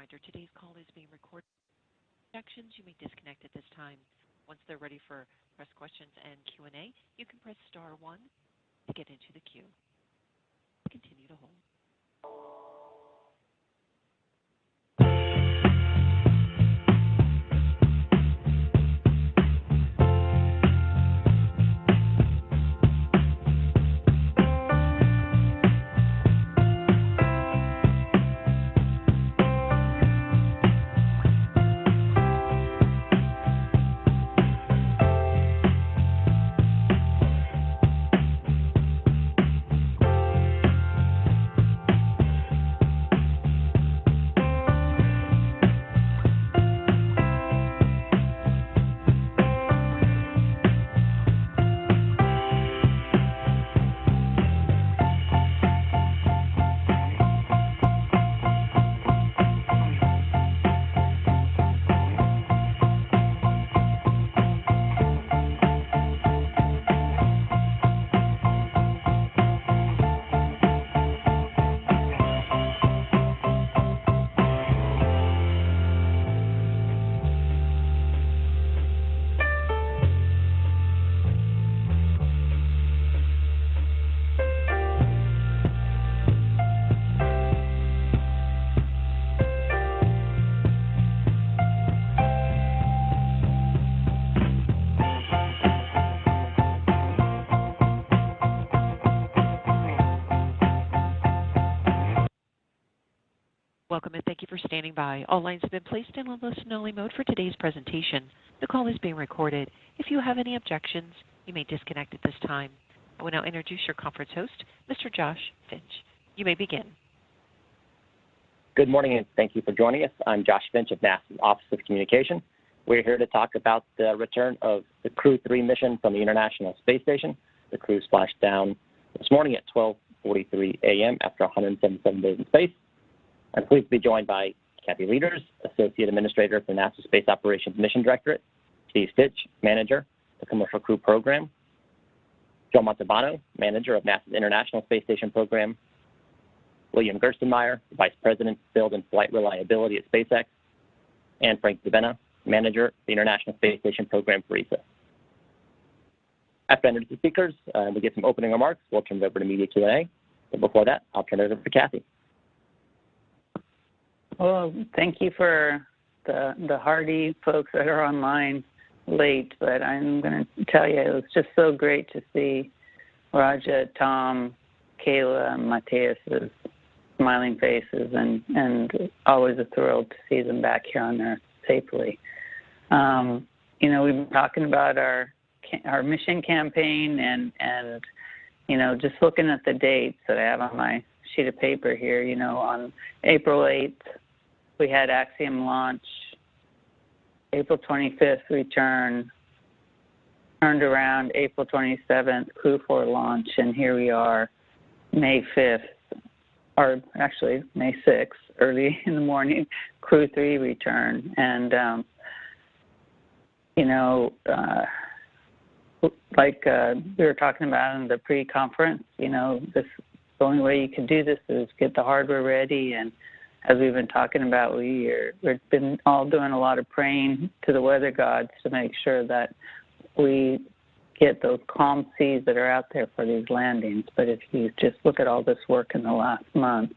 reminder, today's call is being recorded. Objections, you may disconnect at this time. Once they're ready for press questions and Q&A, you can press star 1 to get into the queue. Continue to hold. Welcome and thank you for standing by. All lines have been placed in listen-only mode for today's presentation. The call is being recorded. If you have any objections, you may disconnect at this time. I will now introduce your conference host, Mr. Josh Finch. You may begin. Good morning and thank you for joining us. I'm Josh Finch of NASA's Office of Communication. We're here to talk about the return of the Crew-3 mission from the International Space Station. The Crew splashed down this morning at 12:43 a.m. after 177 days in space. I'm pleased to be joined by Kathy Leaders, Associate Administrator for NASA Space Operations Mission Directorate, Steve Stitch, Manager, the Commercial Crew Program, Joe Montalbano, Manager of NASA's International Space Station Program, William Gerstenmaier, Vice President, Build and Flight Reliability at SpaceX, and Frank DeVena, Manager of the International Space Station Program for ESA. After I introduce the speakers, we get some opening remarks. We'll turn it over to media Q&A. But before that, I'll turn it over to Kathy. Well, thank you for the hardy folks that are online late, but I'm going to tell you, it was just so great to see Raja, Tom, Kayla, and Mateus's smiling faces, and always a thrill to see them back here on Earth safely. You know, we've been talking about our mission campaign, and you know, just looking at the dates that I have on my sheet of paper here, you know, on April 8th, we had Axiom launch, April 25th return, turned around April 27th, Crew-4 launch, and here we are May 5th, or actually May 6th, early in the morning, Crew-3 return. And, you know, like we were talking about in the pre-conference, you know, the only way you can do this is get the hardware ready. And as we've been talking about, we've been all doing a lot of praying to the weather gods to make sure that we get those calm seas that are out there for these landings. But if you just look at all this work in the last month,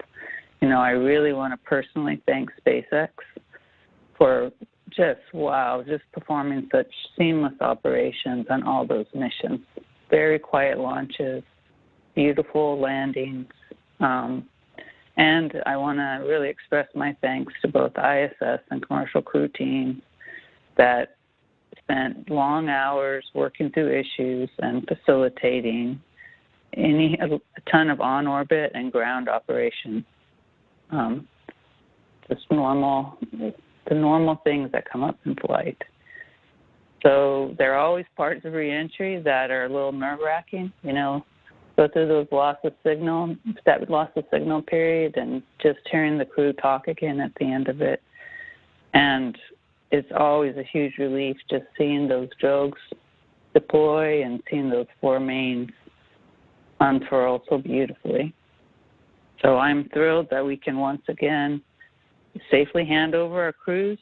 you know, I really want to personally thank SpaceX for just performing such seamless operations on all those missions. Very quiet launches, beautiful landings, and I want to really express my thanks to both ISS and commercial crew teams that spent long hours working through issues and facilitating a ton of on-orbit and ground operations. Just the normal things that come up in flight. So there are always parts of reentry that are a little nerve-wracking, you know, go through those that loss of signal period, and just hearing the crew talk again at the end of it. And it's always a huge relief just seeing those drogues deploy and seeing those 4 mains unfurl so beautifully. So I'm thrilled that we can once again safely hand over our crews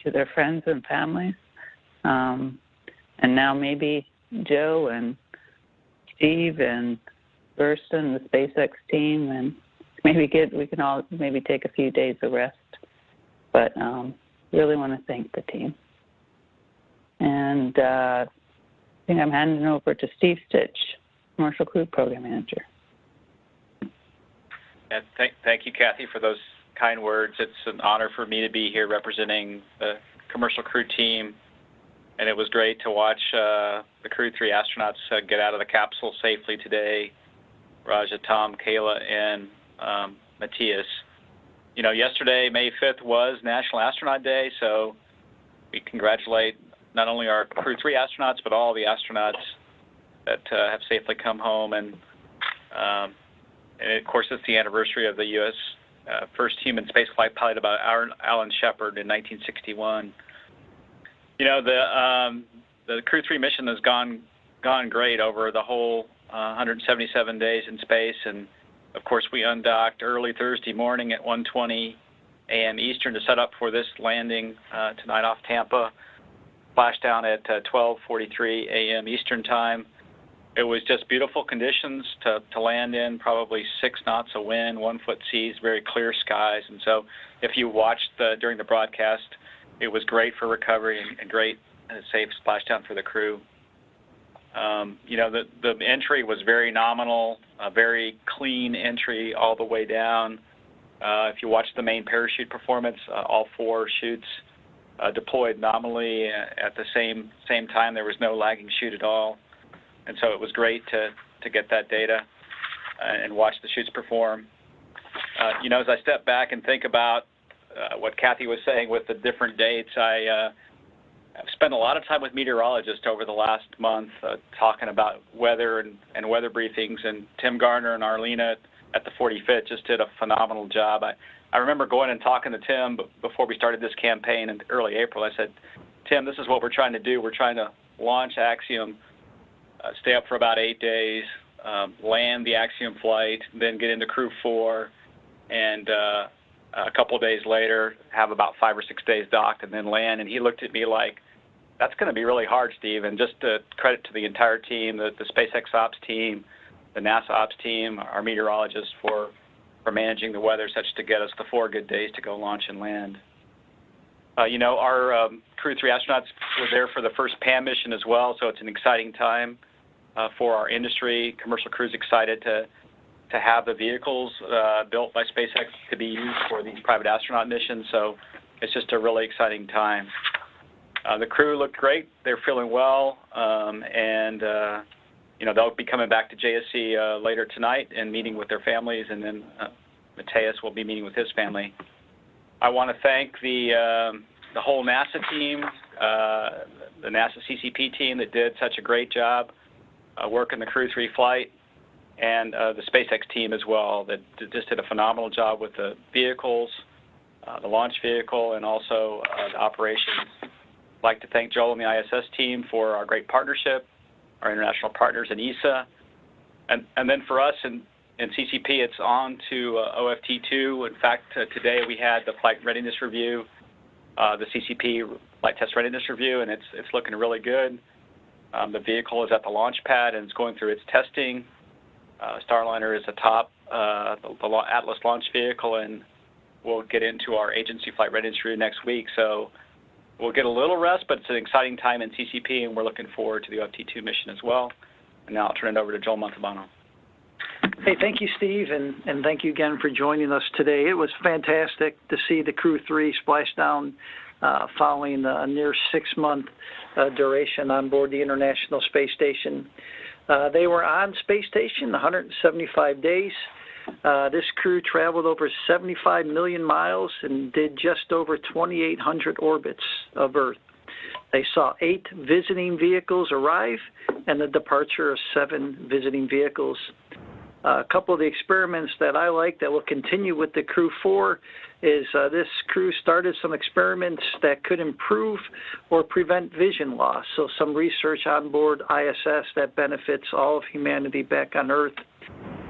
to their friends and families. And now maybe Joe and Steve and Thurston, the SpaceX team, and we can all maybe take a few days of rest. But really want to thank the team. And I think I'm handing it over to Steve Stitch, Commercial Crew Program Manager. Yeah, thank you, Kathy, for those kind words. It's an honor for me to be here representing the Commercial Crew team. And it was great to watch the Crew-3 astronauts get out of the capsule safely today. Raja, Tom, Kayla, and Matthias. You know, yesterday, May 5th, was National Astronaut Day, so we congratulate not only our Crew-3 astronauts, but all the astronauts that have safely come home. And of course, it's the anniversary of the U.S. First human spaceflight pilot by Alan Shepard in 1961. You know, the Crew-3 mission has gone great over the whole 177 days in space, and of course we undocked early Thursday morning at 1:20 a.m. Eastern to set up for this landing tonight off Tampa. Splashdown at 12:43 a.m. Eastern time. It was just beautiful conditions to land in, probably 6 knots of wind, 1-foot seas, very clear skies, and so if you watched during the broadcast, it was great for recovery and great and safe splashdown for the crew. You know, the entry was very nominal, a very clean entry all the way down. If you watch the main parachute performance, all 4 chutes deployed nominally at the same time. There was no lagging chute at all. And so it was great to get that data and watch the chutes perform. You know, as I step back and think about what Kathy was saying with the different dates, I've spent a lot of time with meteorologists over the last month talking about weather and weather briefings, and Tim Garner and Arlena at the 45th just did a phenomenal job. I remember going and talking to Tim before we started this campaign in early April. I said, Tim, this is what we're trying to do. We're trying to launch Axiom, stay up for about 8 days, land the Axiom flight, then get into Crew-4, and a couple of days later have about 5 or 6 days docked and then land. And he looked at me like, that's going to be really hard, Steve. And just credit to the entire team, the SpaceX ops team, the NASA ops team, our meteorologists for managing the weather such to get us the 4 good days to go launch and land. You know, our Crew-3 astronauts were there for the first PAM mission as well, so it's an exciting time for our industry. Commercial Crew's excited to have the vehicles built by SpaceX to be used for these private astronaut missions, so it's just a really exciting time. The crew looked great. They're feeling well, and you know, they'll be coming back to JSC later tonight and meeting with their families, and then Matthias will be meeting with his family. I want to thank the whole NASA team, the NASA CCP team that did such a great job working the Crew-3 flight, and the SpaceX team as well that just did a phenomenal job with the vehicles, the launch vehicle, and also the operations. I'd like to thank Joel and the ISS team for our great partnership, our international partners in ESA, and then for us in CCP, it's on to OFT2. In fact, today we had the flight readiness review, the CCP flight test readiness review, and it's looking really good. The vehicle is at the launch pad and it's going through its testing. Starliner is atop the Atlas launch vehicle, and we'll get into our agency flight readiness review next week. So we'll get a little rest, but it's an exciting time in CCP, and we're looking forward to the OFT2 mission as well. And now I'll turn it over to Joel Montalbano. Hey, thank you, Steve, and thank you again for joining us today. It was fantastic to see the Crew-3 splashdown following a near 6-month duration on board the International Space Station. They were on Space Station 175 days. This crew traveled over 75 million miles and did just over 2,800 orbits of Earth. They saw 8 visiting vehicles arrive and the departure of 7 visiting vehicles. A couple of the experiments that I like that will continue with the Crew-4 is this crew started some experiments that could improve or prevent vision loss. So some research on board ISS that benefits all of humanity back on Earth.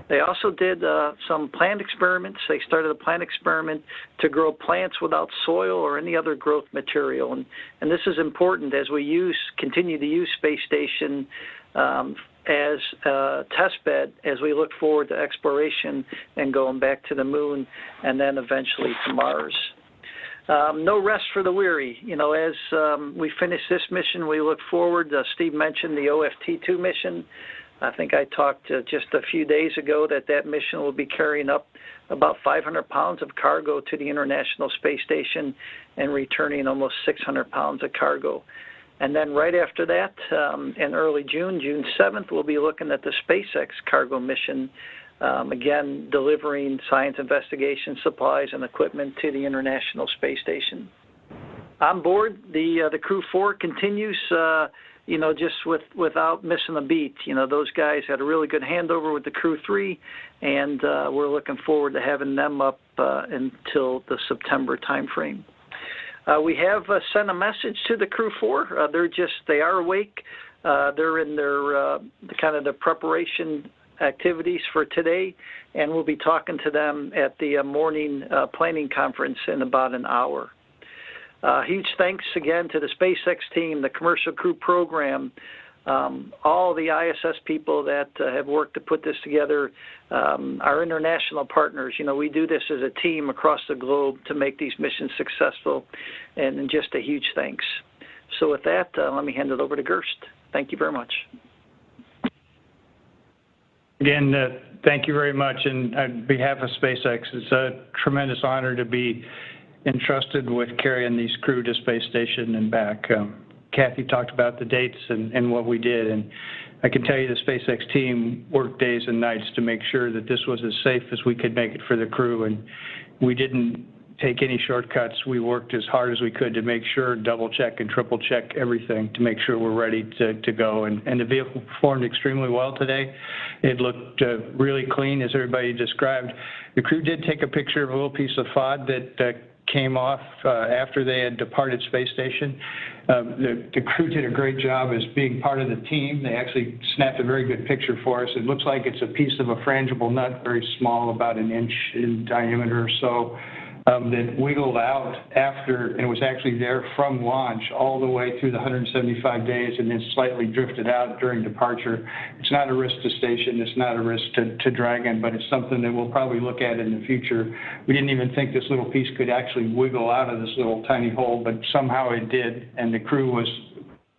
They also did some plant experiments. They started a plant experiment to grow plants without soil or any other growth material. And this is important as we continue to use Space Station as a test bed as we look forward to exploration and going back to the moon and then eventually to Mars. No rest for the weary. As we finish this mission, we look forward. Steve mentioned the OFT-2 mission. I think I talked just a few days ago that mission will be carrying up about 500 pounds of cargo to the International Space Station and returning almost 600 pounds of cargo. And then right after that, in early June 7th, we'll be looking at the Spacex cargo mission, again, delivering science investigation supplies and equipment to the International Space Station. On board, the Crew-4 continues, just without missing a beat. Those guys had a really good handover with the Crew-3, and we're looking forward to having them up until the September timeframe. We have sent a message to the Crew-4. They are awake. They're in their kind of the preparation activities for today, and we'll be talking to them at the morning planning conference in about an hour. Huge thanks again to the SpaceX team, the Commercial Crew Program, all the ISS people that have worked to put this together, our international partners. We do this as a team across the globe to make these missions successful, and just a huge thanks. So with that, let me hand it over to Gerst. Thank you very much. Again, thank you very much. And on behalf of SpaceX, it's a tremendous honor to be entrusted with carrying these crew to Space Station and back. Kathy talked about the dates and what we did, and I can tell you the SpaceX team worked days and nights to make sure that this was as safe as we could make it for the crew, and we didn't take any shortcuts. We worked as hard as we could to make sure, double check and triple check everything to make sure we're ready to go, and the vehicle performed extremely well today. It looked really clean, as everybody described. The crew did take a picture of a little piece of FOD that came off after they had departed Space Station. The crew did a great job as being part of the team. They actually snapped a very good picture for us. It looks like it's a piece of a frangible nut, very small, about an inch in diameter or so, that wiggled out after, and was actually there from launch all the way through the 175 days and then slightly drifted out during departure. It's not a risk to station, it's not a risk to Dragon, but it's something that we'll probably look at in the future. We didn't even think this little piece could actually wiggle out of this little tiny hole, but somehow it did, and the crew was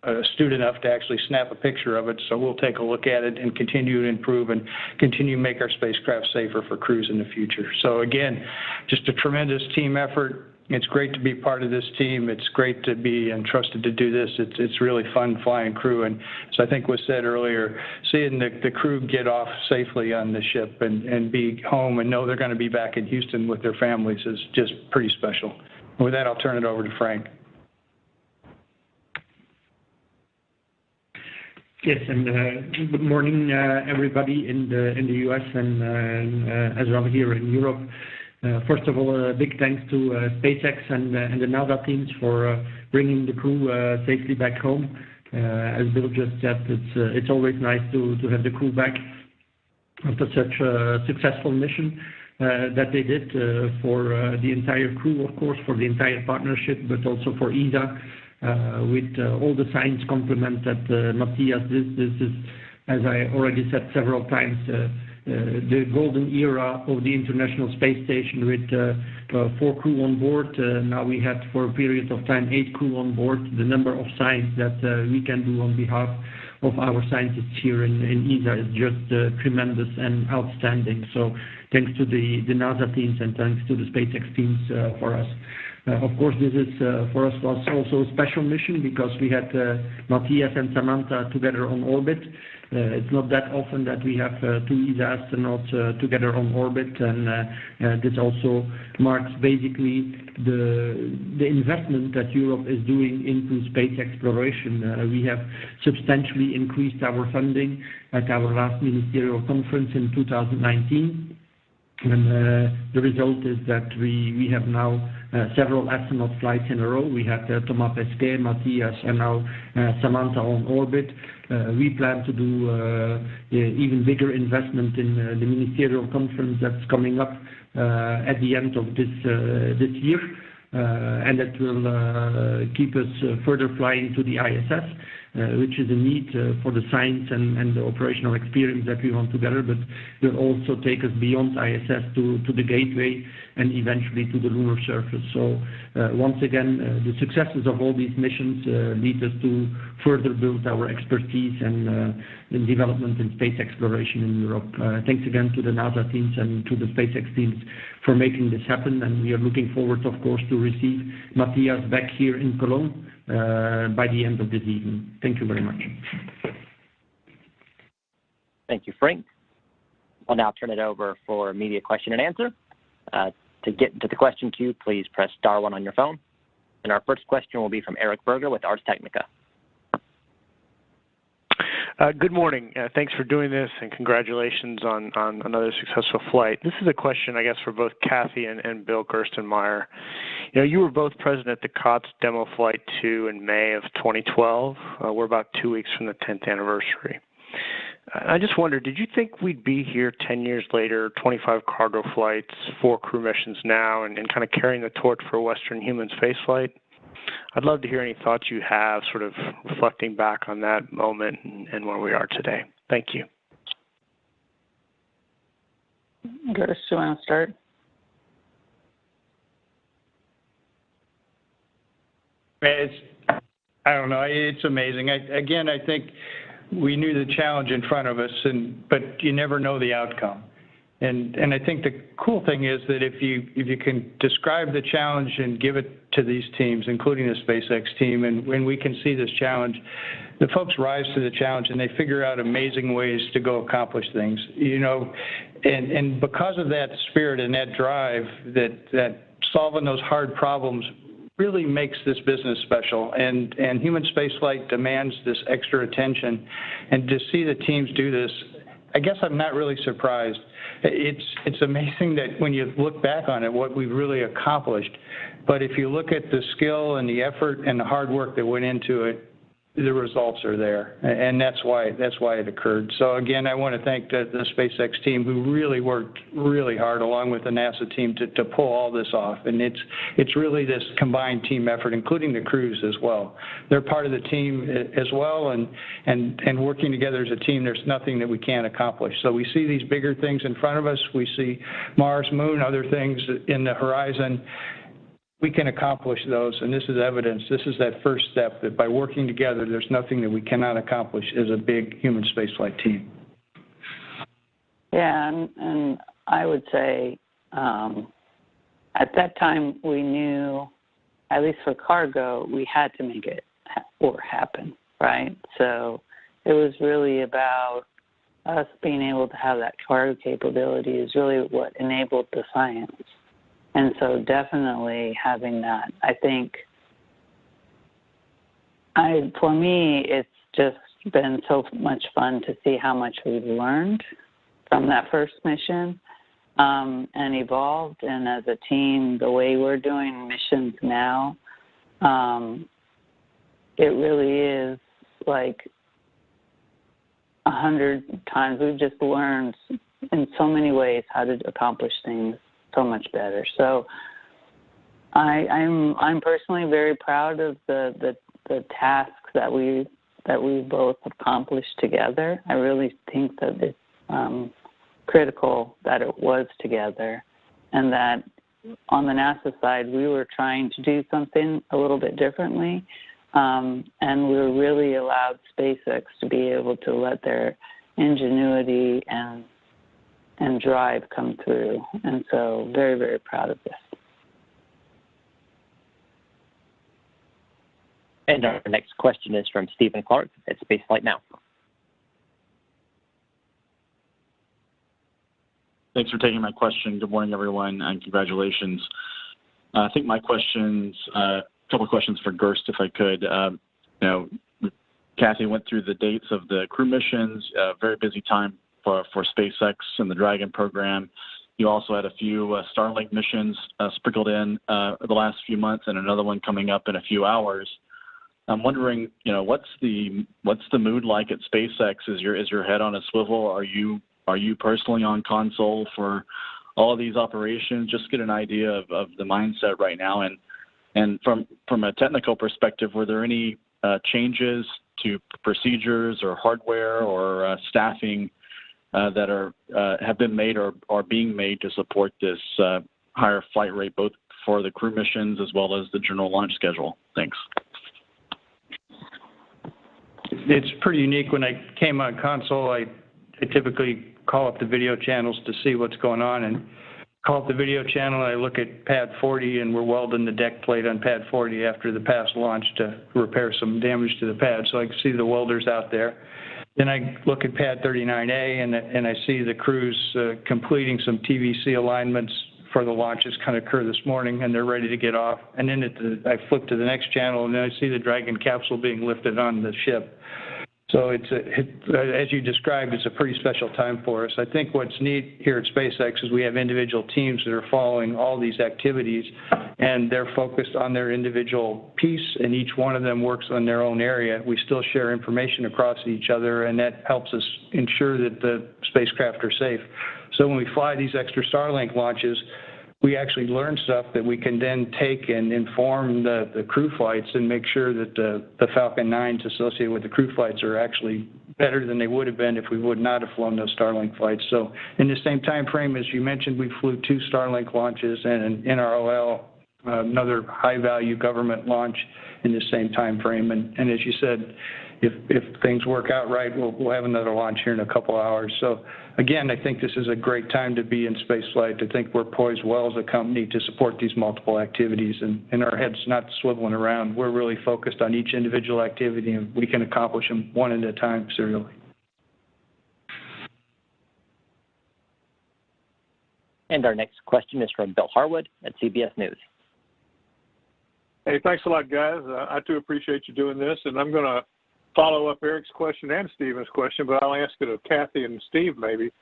astute enough to actually snap a picture of it, so we'll take a look at it and continue to improve and continue to make our spacecraft safer for crews in the future. So again, just a tremendous team effort. It's great to be part of this team. It's great to be entrusted to do this. It's really fun flying crew, and so I think was said earlier, seeing the crew get off safely on the ship and be home and know they're going to be back in Houston with their families is just pretty special. And with that, I'll turn it over to Frank. Yes, and good morning, everybody in the U.S. and as well here in Europe. First of all, a big thanks to SpaceX and the NASA teams for bringing the crew safely back home. As Bill just said, it's always nice to have the crew back after such a successful mission that they did for the entire crew, of course, for the entire partnership, but also for ESA. With all the science complement that Matthias did. This is, as I already said several times, the golden era of the International Space Station with 4 crew on board. Now we had, for a period of time, 8 crew on board. The number of science that we can do on behalf of our scientists here in ESA is just tremendous and outstanding. So thanks to the NASA teams and thanks to the SpaceX teams for us. Of course, this is for us was also a special mission because we had Matthias and Samantha together on orbit. It's not that often that we have 2 ESA astronauts together on orbit, and this also marks basically the investment that Europe is doing into space exploration. We have substantially increased our funding at our last ministerial conference in 2019. And the result is that we have now several astronaut flights in a row. We had Thomas Pesquet, Matthias, and now Samantha on orbit. We plan to do even bigger investment in the ministerial conference that's coming up at the end of this year. And that will keep us further flying to the ISS, which is a need for the science and the operational experience that we want together, but will also take us beyond ISS to the gateway and eventually to the lunar surface. So once again, the successes of all these missions lead us to further build our expertise and in development in space exploration in Europe. Thanks again to the NASA teams and to the SpaceX teams for making this happen, and we are looking forward, of course, to receive Matthias back here in Cologne by the end of this evening. Thank you very much. Thank you, Frank. I'll now turn it over for media question and answer. To get into the question queue, please press *1 on your phone. And our first question will be from Eric Berger with Ars Technica. Good morning. Thanks for doing this, and congratulations on another successful flight. This is a question, I guess, for both Kathy and Bill Gerstenmaier. You know, you were both present at the COTS demo flight 2 in May of 2012. We're about 2 weeks from the 10th anniversary. I just wondered, did you think we'd be here 10 years later, 25 cargo flights, 4 crew missions now, and kind of carrying the torch for Western human spaceflight? I'd love to hear any thoughts you have, sort of reflecting back on that moment and where we are today. Thank you. Gerst, you want to start? I don't know. It's amazing. I think we knew the challenge in front of us, but you never know the outcome. And I think the cool thing is that if you can describe the challenge and give it to these teams, including the SpaceX team, and when we can see this challenge, the folks rise to the challenge and they figure out amazing ways to go accomplish things. You know, and because of that spirit and that drive, that solving those hard problems really makes this business special, and human spaceflight demands this extra attention. And to see the teams do this, I guess I'm not really surprised. It's amazing that when you look back on it, what we've really accomplished. But if you look at the skill and the effort and the hard work that went into it, the results are there, and that's why it occurred. So again, I want to thank the SpaceX team, who really worked really hard along with the NASA team to pull all this off. And it's really this combined team effort, including the crews as well. They're part of the team as well, and working together as a team, there's nothing that we can't accomplish. So we see these bigger things in front of us. We see Mars, Moon, other things in the horizon. We can accomplish those, and this is evidence. This is that first step, that by working together, there's nothing that we cannot accomplish as a big human spaceflight team. Yeah, and I would say at that time we knew, at least for cargo, we had to make it happen, right? So it was really about us being able to have that cargo capability is really what enabled the science. And so definitely having that, I think, for me, it's just been so much fun to see how much we've learned from that first mission and evolved. And as a team, the way we're doing missions now, it really is like 100 times. We've just learned in so many ways how to accomplish things so much better. So I'm personally very proud of the tasks that we both accomplished together. I really think that it's critical that it was together, and that on the NASA side we were trying to do something a little bit differently, and we were really allowed SpaceX to be able to let their ingenuity and drive come through. And so very, very proud of this. And our next question is from Stephen Clark at Spaceflight Now. Thanks for taking my question. Good morning, everyone, and congratulations. I think my questions, a couple of questions for Gerst, if I could. Kathy went through the dates of the crew missions, very busy time for SpaceX and the Dragon program. You also had a few Starlink missions sprinkled in the last few months, and another one coming up in a few hours. I'm wondering, what's the mood like at SpaceX? Is your head on a swivel? Are you personally on console for all of these operations? Just get an idea of the mindset right now, and from a technical perspective, were there any changes to procedures or hardware or staffing that have been made or are being made to support this higher flight rate, both for the crew missions as well as the general launch schedule? Thanks. It's pretty unique. When I came on console, I typically call up the video channels to see what's going on, and call up the video channel, and I look at pad 40, and we're welding the deck plate on pad 40 after the past launch to repair some damage to the pad, so I can see the welders out there. Then I look at pad 39A, and I see the crews completing some TVC alignments for the launches kind of occur this morning, and they're ready to get off. And then I flip to the next channel, and then I see the Dragon capsule being lifted on the ship. So as you described, it's a pretty special time for us. I think what's neat here at SpaceX is we have individual teams that are following all these activities, and they're focused on their individual piece, and each one of them works on their own area. We still share information across each other, and that helps us ensure that the spacecraft are safe. So when we fly these extra Starlink launches, we actually learn stuff that we can then take and inform the crew flights and make sure that the Falcon 9s associated with the crew flights are actually better than they would have been if we would not have flown those Starlink flights. So in the same time frame, as you mentioned, we flew 2 Starlink launches and an NROL, another high-value government launch in the same time frame. And as you said, if things work out right, we'll have another launch here in a couple hours. So again, I think this is a great time to be in spaceflight. I think we're poised well as a company to support these multiple activities, and our head's not swiveling around. We're really focused on each individual activity, and we can accomplish them one at a time serially. And our next question is from Bill Harwood at CBS News. Hey, thanks a lot, guys. I too appreciate you doing this, and I'm going to follow up Eric's question and Stephen's question, but I'll ask it of Kathy and Steve maybe.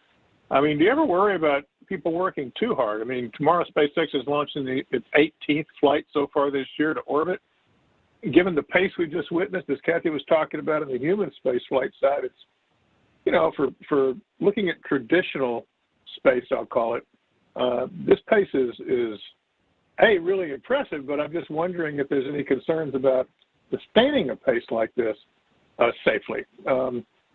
I mean, do you ever worry about people working too hard? I mean, tomorrow SpaceX is launching its 18th flight so far this year to orbit. Given the pace we just witnessed, as Kathy was talking about in the human space flight side, it's, for looking at traditional space, I'll call it, this pace is really impressive, but I'm just wondering if there's any concerns about sustaining a pace like this safely.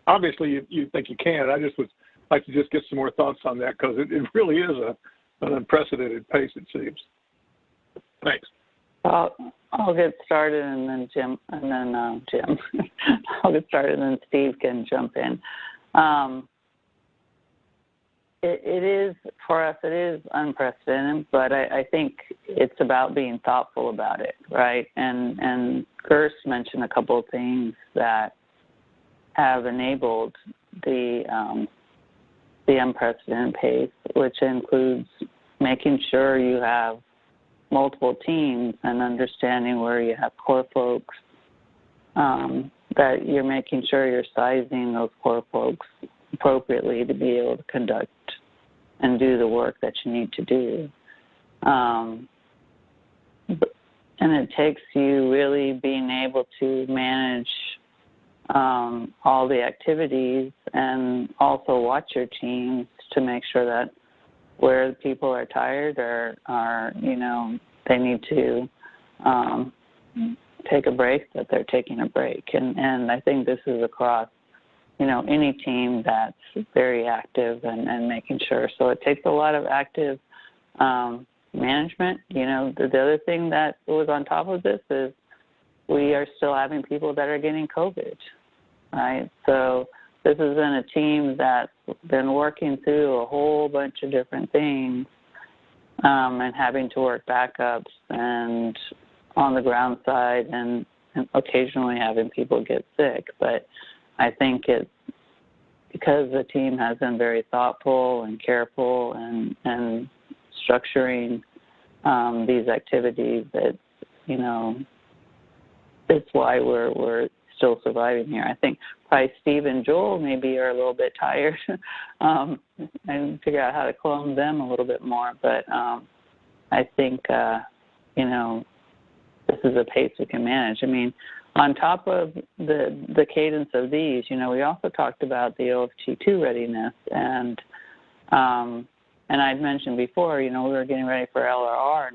Obviously, you think you can. I just would like to just get some more thoughts on that, because it really is an unprecedented pace, it seems. Thanks. I'll get started, and then Jim. I'll get started, and then Steve can jump in. It is, for us, it is unprecedented, but I think it's about being thoughtful about it, right? And Gerst mentioned a couple of things that have enabled the unprecedented pace, which includes making sure you have multiple teams and understanding where you have core folks, that you're making sure you're sizing those core folks appropriately to be able to conduct and do the work that you need to do. And it takes you really being able to manage all the activities and also watch your teams to make sure that where the people are tired or they need to take a break, that they're taking a break. And I think this is across any team that's very active and making sure. So it takes a lot of active management. The other thing that was on top of this is we are still having people that are getting COVID, right? So this has been a team that's been working through a whole bunch of different things and having to work backups and on the ground side and occasionally having people get sick. But I think it's because the team has been very thoughtful and careful and structuring these activities that, it's why we're still surviving here. I think probably Steve and Joel maybe are a little bit tired and figure out how to clone them a little bit more. But I think, this is a pace we can manage. I mean, on top of the cadence of these, we also talked about the OFT2 readiness, and I'd mentioned before, we were getting ready for LRR,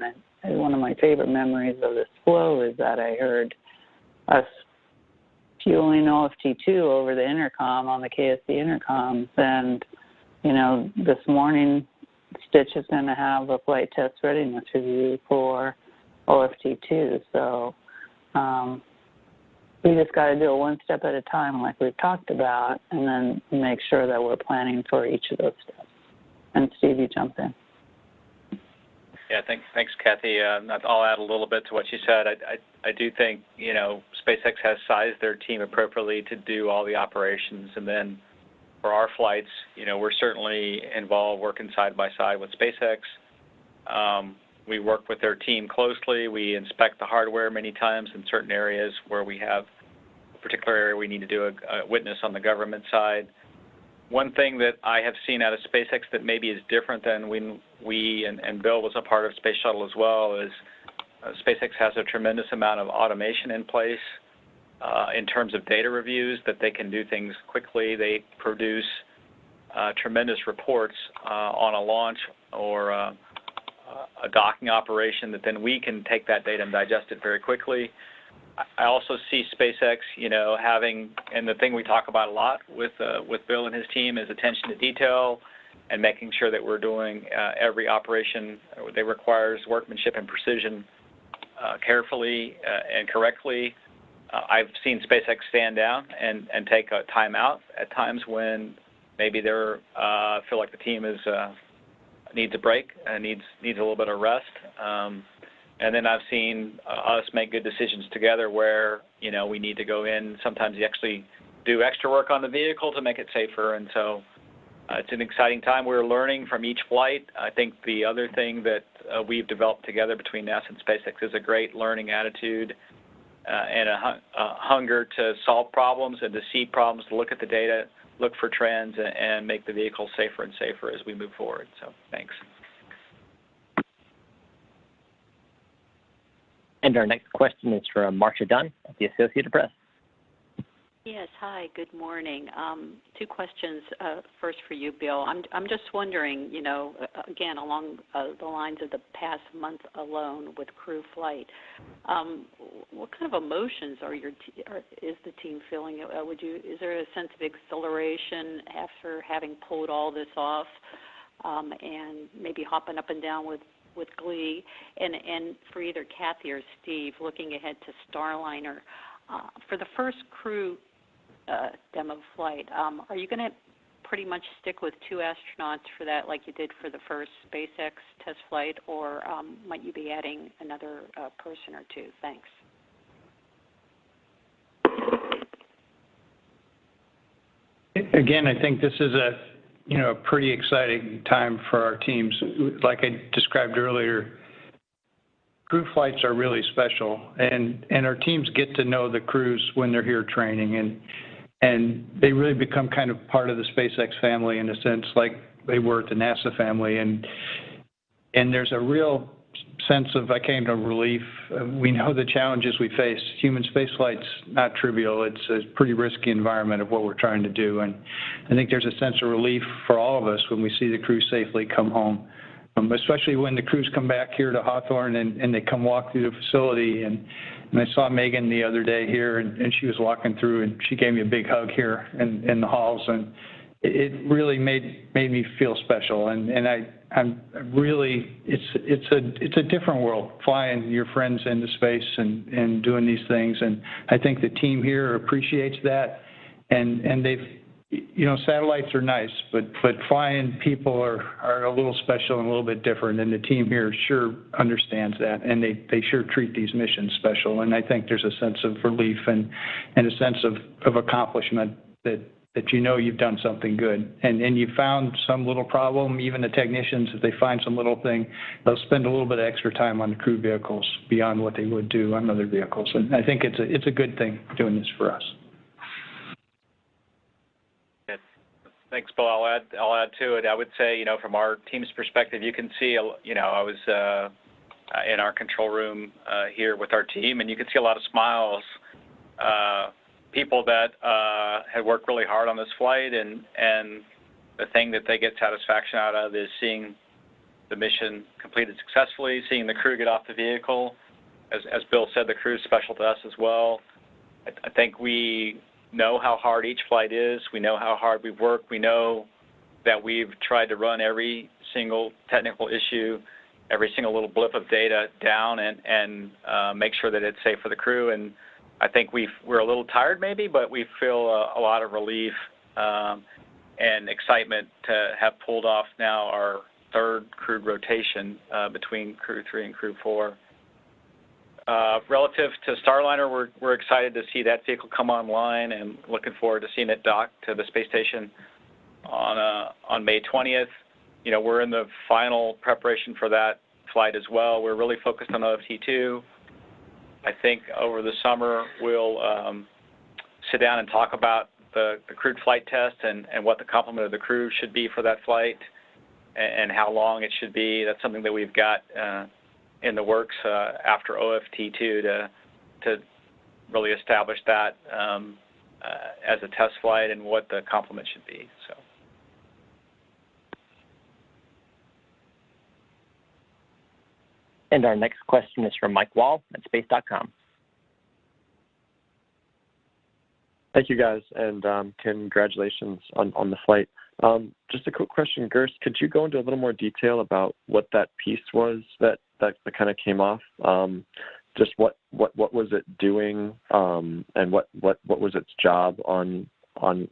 and one of my favorite memories of this flow is that I heard us fueling OFT2 over the intercom on the KSC intercoms, and this morning Stitch is going to have a flight test readiness review for OFT2, so we just got to do it one step at a time like we've talked about, and then make sure that we're planning for each of those steps. And Steve, you jump in. Yeah, thanks, Kathy. I'll add a little bit to what you said. I do think, SpaceX has sized their team appropriately to do all the operations, and then for our flights, we're certainly involved working side by side with SpaceX. We work with their team closely. We inspect the hardware many times in certain areas where we have a particular area we need to do a witness on the government side. One thing that I have seen out of SpaceX that maybe is different than when we and Bill was a part of Space Shuttle as well is SpaceX has a tremendous amount of automation in place in terms of data reviews, that they can do things quickly. They produce tremendous reports on a launch or a docking operation that then we can take that data and digest it very quickly. I also see SpaceX, having, and the thing we talk about a lot with Bill and his team is attention to detail and making sure that we're doing every operation that requires workmanship and precision carefully and correctly. I've seen SpaceX stand down and take a time out at times when maybe they feel like the team needs a break, needs a little bit of rest. And then I've seen us make good decisions together where, we need to go in. Sometimes you actually do extra work on the vehicle to make it safer. And so it's an exciting time. We're learning from each flight. I think the other thing that we've developed together between NASA and SpaceX is a great learning attitude and a hunger to solve problems and to see problems, to look at the data, look for trends, and make the vehicle safer and safer as we move forward. So thanks. And our next question is from Marcia Dunn at the Associated Press. Yes, hi, good morning. Two questions. First for you, Bill. I'm just wondering, again, along the lines of the past month alone with crew flight, what kind of emotions is the team feeling? Is there a sense of exhilaration after having pulled all this off, and maybe hopping up and down with glee? And for either Kathy or Steve, looking ahead to Starliner, for the first crew demo flight, are you going to pretty much stick with two astronauts for that like you did for the first SpaceX test flight, or might you be adding another person or two? Thanks. Again, I think this is a pretty exciting time for our teams. Like I described earlier, crew flights are really special, and our teams get to know the crews when they're here training, and they really become kind of part of the SpaceX family in a sense, like they were at the NASA family, and there's a real sense of relief. We know the challenges we face. Human spaceflight's not trivial. It's a pretty risky environment of what we're trying to do, and I think there's a sense of relief for all of us when we see the crew safely come home, especially when the crews come back here to Hawthorne and they come walk through the facility. And I saw Megan the other day here, and she was walking through, and she gave me a big hug here in the halls, and it really made me feel special. And I'm really, it's a different world, flying your friends into space and doing these things. And I think the team here appreciates that. And they've, satellites are nice, but flying people are a little special and a little bit different. And the team here sure understands that, and they sure treat these missions special. And I think there's a sense of relief and a sense of accomplishment that that you know you've done something good. And you found some little problem. Even the technicians, if they find some little thing, they'll spend a little bit of extra time on the crew vehicles beyond what they would do on other vehicles. And I think it's a good thing doing this for us. Thanks, Bill. I'll add to it. I would say, from our team's perspective, you can see, I was in our control room here with our team, and you can see a lot of smiles. People that had worked really hard on this flight, and the thing that they get satisfaction out of is seeing the mission completed successfully, seeing the crew get off the vehicle. As Bill said, the crew is special to us as well. I think we know how hard each flight is. We know how hard we've worked. We know that we've tried to run every single technical issue, every single little blip of data down and make sure that it's safe for the crew. And I think we're a little tired maybe, but we feel a lot of relief and excitement to have pulled off now our third crewed rotation between Crew-3 and Crew-4. Relative to Starliner, we're excited to see that vehicle come online and looking forward to seeing it dock to the space station on May 20th. We're in the final preparation for that flight as well. We're really focused on OFT2. I think over the summer we'll sit down and talk about the crewed flight test and what the complement of the crew should be for that flight and how long it should be. That's something that we've got in the works after OFT2 to really establish that as a test flight and what the complement should be. So. And our next question is from Mike Wall at space.com. Thank you, guys, and congratulations on the flight. Just a quick question, Gerst, could you go into a little more detail about what that piece was that kind of came off? Just what was it doing, and what was its job on the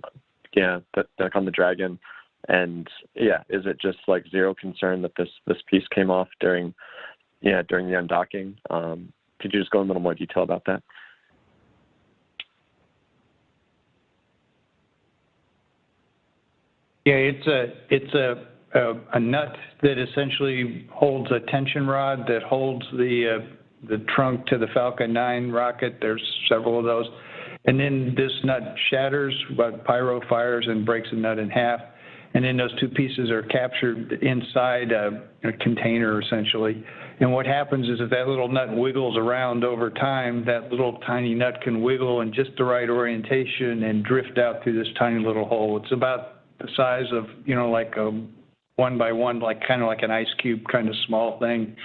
Dragon? And is it just like zero concern that this piece came off during the undocking? Could you just go in a little more detail about that? Yeah, it's a nut that essentially holds a tension rod that holds the trunk to the Falcon 9 rocket. There's several of those. And then this nut shatters, pyro fires and breaks the nut in half. And then those two pieces are captured inside a container, essentially. And what happens is if that little nut wiggles around over time, that little tiny nut can wiggle in just the right orientation and drift out through this tiny little hole. It's about the size of, like a 1x1, kind of like an ice cube kind of small thing.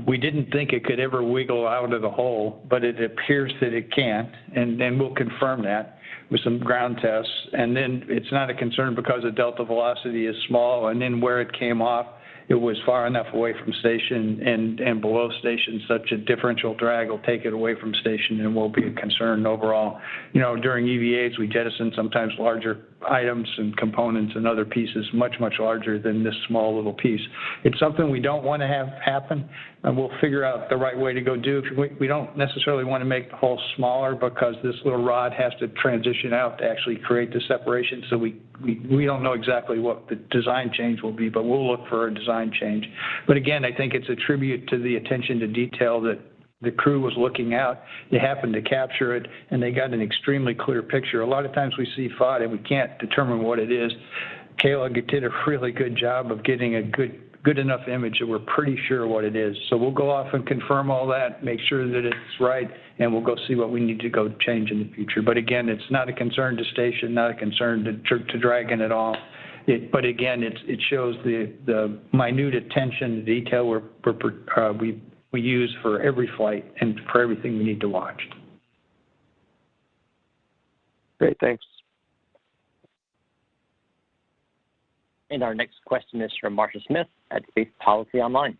We didn't think it could ever wiggle out of the hole, but it appears that it can, and we'll confirm that with some ground tests. And then it's not a concern because the delta velocity is small, and then where it came off, it was far enough away from station and below station such a differential drag will take it away from station and won't be a concern overall. During EVAs, we jettison sometimes larger items and components and other pieces much larger than this small little piece. It's something we don't want to have happen, and we'll figure out the right way to go do. We don't necessarily want to make the hole smaller because this little rod has to transition out to actually create the separation, so we don't know exactly what the design change will be, but we'll look for a design change. But again, I think it's a tribute to the attention to detail that the crew was looking out. They happened to capture it, and they got an extremely clear picture. A lot of times we see FOD, and we can't determine what it is. Kayla did a really good job of getting a good enough image that we're pretty sure what it is. So we'll go off and confirm all that, make sure that it's right, and we'll go see what we need to go change in the future. But again, it's not a concern to station, not a concern to Dragon at all. But again, it shows the minute attention to detail we use for every flight and for everything we need to watch. Great, thanks. And our next question is from Marcia Smith at Space Policy Online.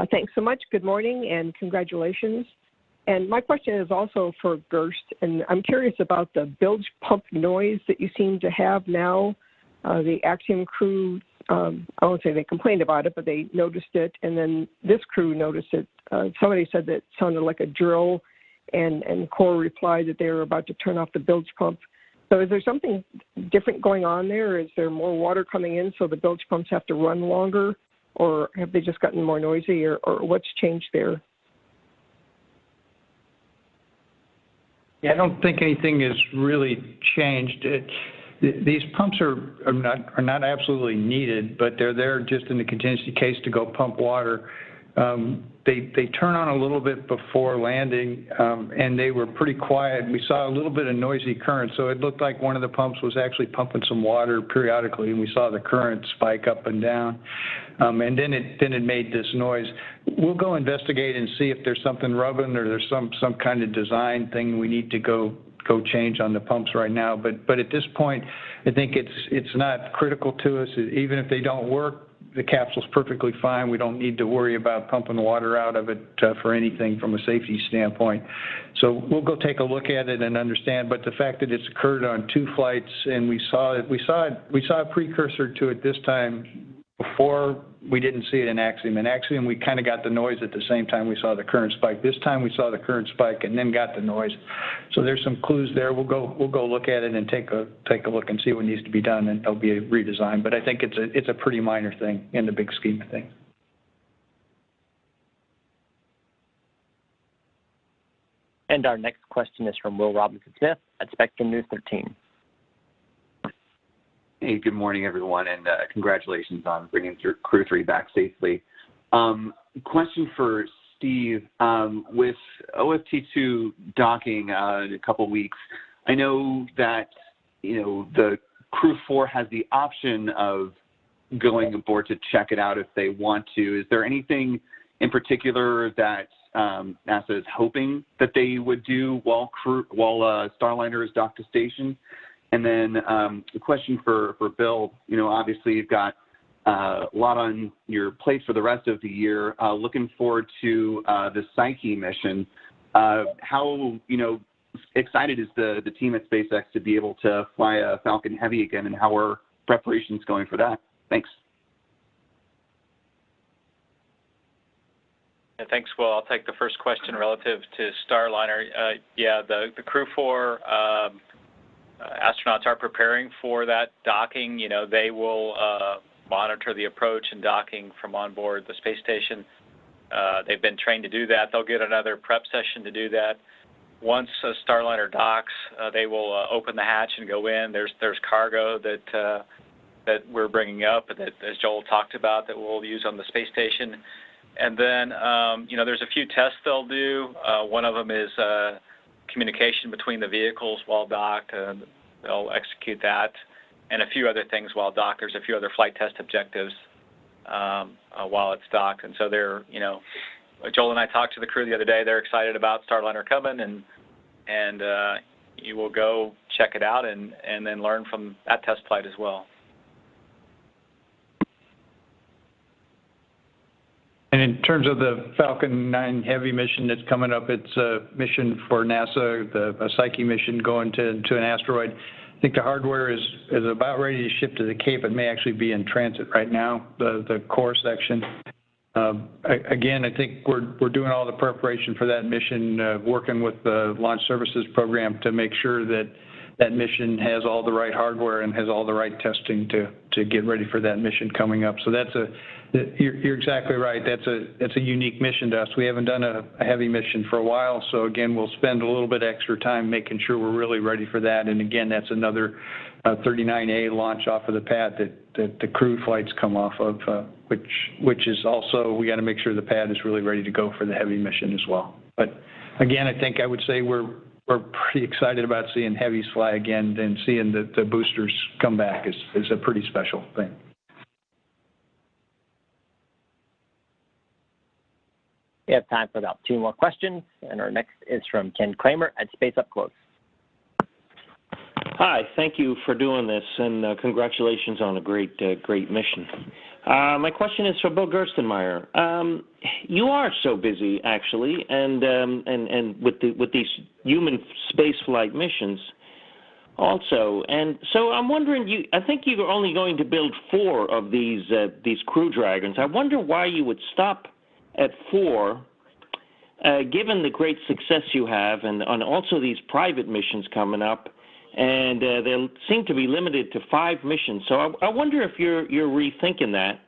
Thanks so much. Good morning and congratulations. And my question is also for Gerst, and I'm curious about the bilge pump noise that you seem to have now. The Axiom crew, I won't say they complained about it, but they noticed it, and then this crew noticed it. Somebody said that it sounded like a drill, and Core replied that they were about to turn off the bilge pump. So is there something different going on there? Is there more water coming in so the bilge pumps have to run longer? Or have they just gotten more noisy, or what's changed there? Yeah, I don't think anything has really changed. These pumps are not absolutely needed, but they're there just in the contingency case to go pump water. They turn on a little bit before landing, and they were pretty quiet. We saw a little bit of noisy current, so it looked like one of the pumps was actually pumping some water periodically, and we saw the current spike up and down. And then it made this noise. We'll go investigate and see if there's something rubbing or there's some kind of design thing we need to go change on the pumps right now. But at this point, I think it's not critical to us. Even if they don't work, the capsule's perfectly fine. We don't need to worry about pumping water out of it for anything from a safety standpoint. So we'll go take a look at it and understand. But the fact that it's occurred on 2 flights and we saw a precursor to it this time. Before, we didn't see it in Axiom. In Axiom, we kind of got the noise at the same time we saw the current spike. This time, we saw the current spike and then got the noise. So there's some clues there. We'll go look at it and take a look and see what needs to be done, and there'll be a redesign. But I think it's a pretty minor thing in the big scheme of things. And our next question is from Will Robinson-Smith at Spectrum News 13. Hey, good morning, everyone, and congratulations on bringing Crew-3 back safely. Question for Steve. With OFT2 docking in a couple weeks, I know that the Crew-4 has the option of going aboard to check it out if they want to. Is there anything in particular that NASA is hoping that they would do while Starliner is docked to station? And then a question for Bill. Obviously you've got a lot on your plate for the rest of the year. Looking forward to the Psyche mission. How excited is the team at SpaceX to be able to fly a Falcon Heavy again, and how are preparations going for that? Thanks. Yeah, thanks, Will. I'll take the first question relative to Starliner. The Crew-4 astronauts are preparing for that docking. They will monitor the approach and docking from on board the space station. They've been trained to do that. They'll get another prep session to do that. Once a Starliner docks, they will open the hatch and go in. There's cargo that we're bringing up, that, as Joel talked about, that we'll use on the space station. And then, there's a few tests they'll do. One of them is communication between the vehicles while docked. They'll execute that, and a few other things while docked. There's a few other flight test objectives while it's docked. And so they're, Joel and I talked to the crew the other day. They're excited about Starliner coming, and you will go check it out and then learn from that test flight as well. And in terms of the Falcon 9 Heavy mission that's coming up, it's a mission for NASA, a Psyche mission going to an asteroid. I think the hardware is about ready to ship to the Cape. It may actually be in transit right now, the core section. Again, I think we're doing all the preparation for that mission, working with the Launch Services Program to make sure that that mission has all the right hardware and has all the right testing to get ready for that mission coming up. So you're exactly right. That's a unique mission to us. We haven't done a heavy mission for a while, so again, we'll spend a little bit extra time making sure we're really ready for that. And again, that's another 39A launch off of the pad that the crew flights come off of, which is also, we got to make sure the pad is really ready to go for the heavy mission as well. But again, I think I would say we're pretty excited about seeing heavies fly again, and seeing the boosters come back is a pretty special thing. We have time for about 2 more questions, and our next is from Ken Kramer at Space Up Close. Hi, thank you for doing this, and congratulations on a great mission. My question is for Bill Gerstenmaier. You are so busy, actually, and with these human spaceflight missions, also, and so I'm wondering. I think you're only going to build 4 of these Crew Dragons. I wonder why you would stop at 4, given the great success you have, and also these private missions coming up. and they seem to be limited to 5 missions. So I wonder if you're rethinking that,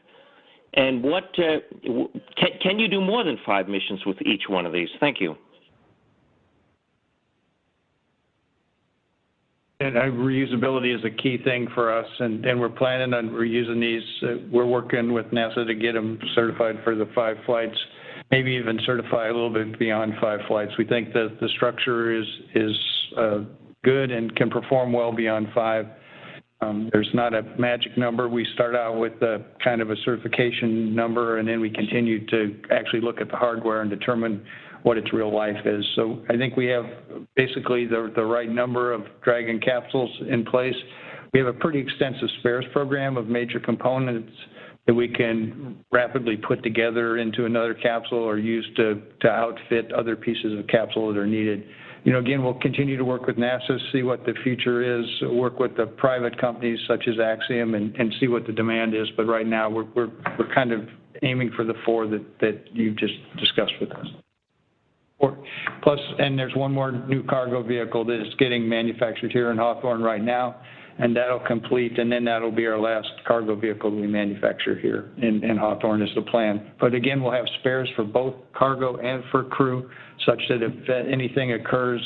and what can you do more than 5 missions with each one of these? Thank you. And reusability is a key thing for us, and we're planning on reusing these. We're working with NASA to get them certified for the 5 flights, maybe even certify a little bit beyond 5 flights. We think that the structure is good and can perform well beyond 5. There's not a magic number. We start out with kind of a certification number, and then we continue to actually look at the hardware and determine what its real life is. So I think we have basically the right number of Dragon capsules in place. We have a pretty extensive spares program of major components that we can rapidly put together into another capsule or use to outfit other pieces of capsule that are needed. Again, we'll continue to work with NASA, see what the future is, work with the private companies such as Axiom and see what the demand is. But right now, we're kind of aiming for the 4 that you've just discussed with us. Plus, and there's one more new cargo vehicle that is getting manufactured here in Hawthorne right now, and that'll complete, and then that'll be our last cargo vehicle we manufacture here in Hawthorne is the plan. But again, we'll have spares for both cargo and for crew, such that if anything occurs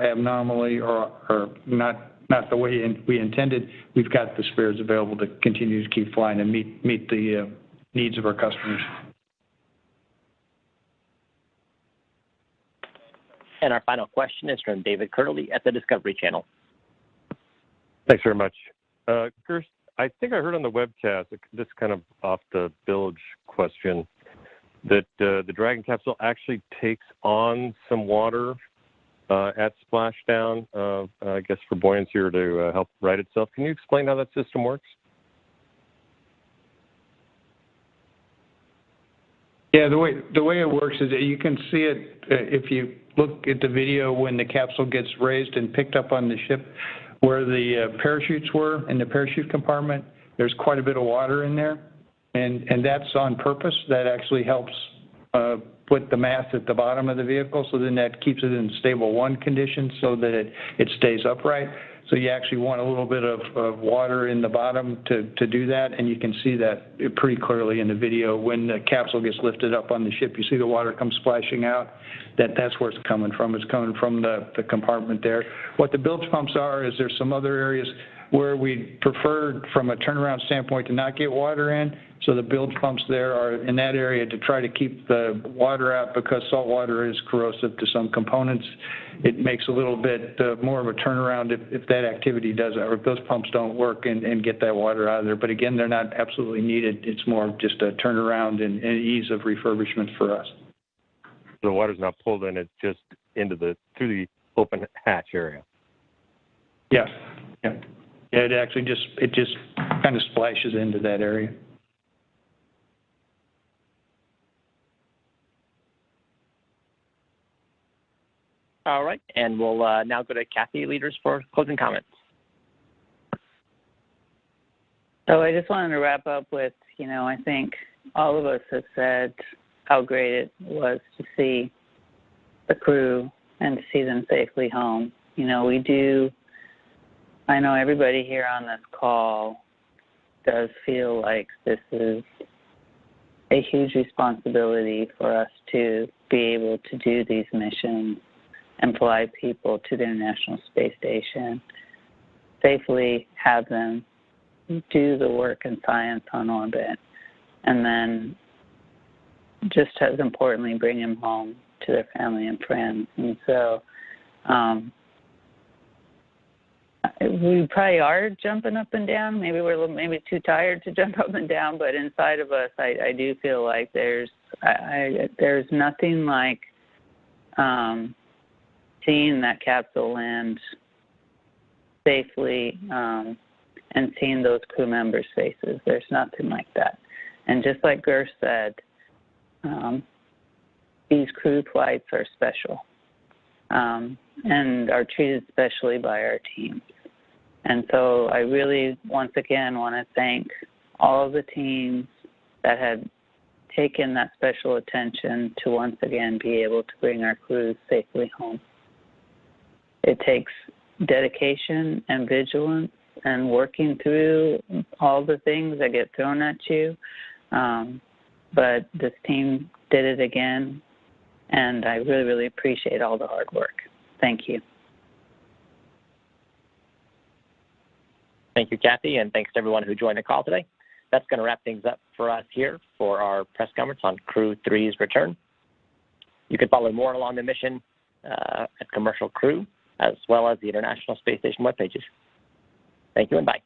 abnormally or not the way we intended, we've got the spares available to continue to keep flying and meet the needs of our customers. And our final question is from David Curley at the Discovery Channel. Thanks very much. First, I think I heard on the webcast, this kind of off the bilge question, that the Dragon capsule actually takes on some water at splashdown, I guess for buoyancy or to help right itself. Can you explain how that system works? Yeah, the way it works is that you can see it if you look at the video when the capsule gets raised and picked up on the ship where the parachutes were in the parachute compartment. There's quite a bit of water in there, and that's on purpose. That actually helps put the mass at the bottom of the vehicle, so then that keeps it in stable 1 condition so that it stays upright. So you actually want a little bit of water in the bottom to do that, and you can see that pretty clearly in the video. When the capsule gets lifted up on the ship, you see the water come splashing out. That's where it's coming from. It's coming from the compartment there. What the bilge pumps are is there's some other areas where we prefer from a turnaround standpoint to not get water in. So the bilge pumps there are in that area to try to keep the water out because salt water is corrosive to some components. It makes a little bit more of a turnaround if that activity does, or if those pumps don't work and get that water out of there. But again, they're not absolutely needed. It's more just a turnaround and ease of refurbishment for us. So the water's not pulled in; it's just through the open hatch area. Yeah, yeah. Yeah, it just kind of splashes into that area. All right, and we'll now go to Kathy Leaders for closing comments. So I just wanted to wrap up with, I think all of us have said how great it was to see the crew and to see them safely home. I know everybody here on this call does feel like this is a huge responsibility for us to be able to do these missions and fly people to the International Space Station, safely have them do the work and science on orbit, and then just as importantly, bring them home to their family and friends. And so we probably are jumping up and down. Maybe we're maybe too tired to jump up and down, but inside of us, I do feel like there's nothing like seeing that capsule land safely and seeing those crew members' faces. There's nothing like that. And just like Gerst said, these crew flights are special and are treated specially by our teams. And so I really, once again, want to thank all of the teams that had taken that special attention to once again be able to bring our crews safely home. It takes dedication and vigilance and working through all the things that get thrown at you. But this team did it again, and I really, really appreciate all the hard work. Thank you. Thank you, Kathy, and thanks to everyone who joined the call today. That's going to wrap things up for us here for our press conference on Crew-3's return. You can follow more along the mission at Commercial Crew, as well as the International Space Station web pages. Thank you and bye.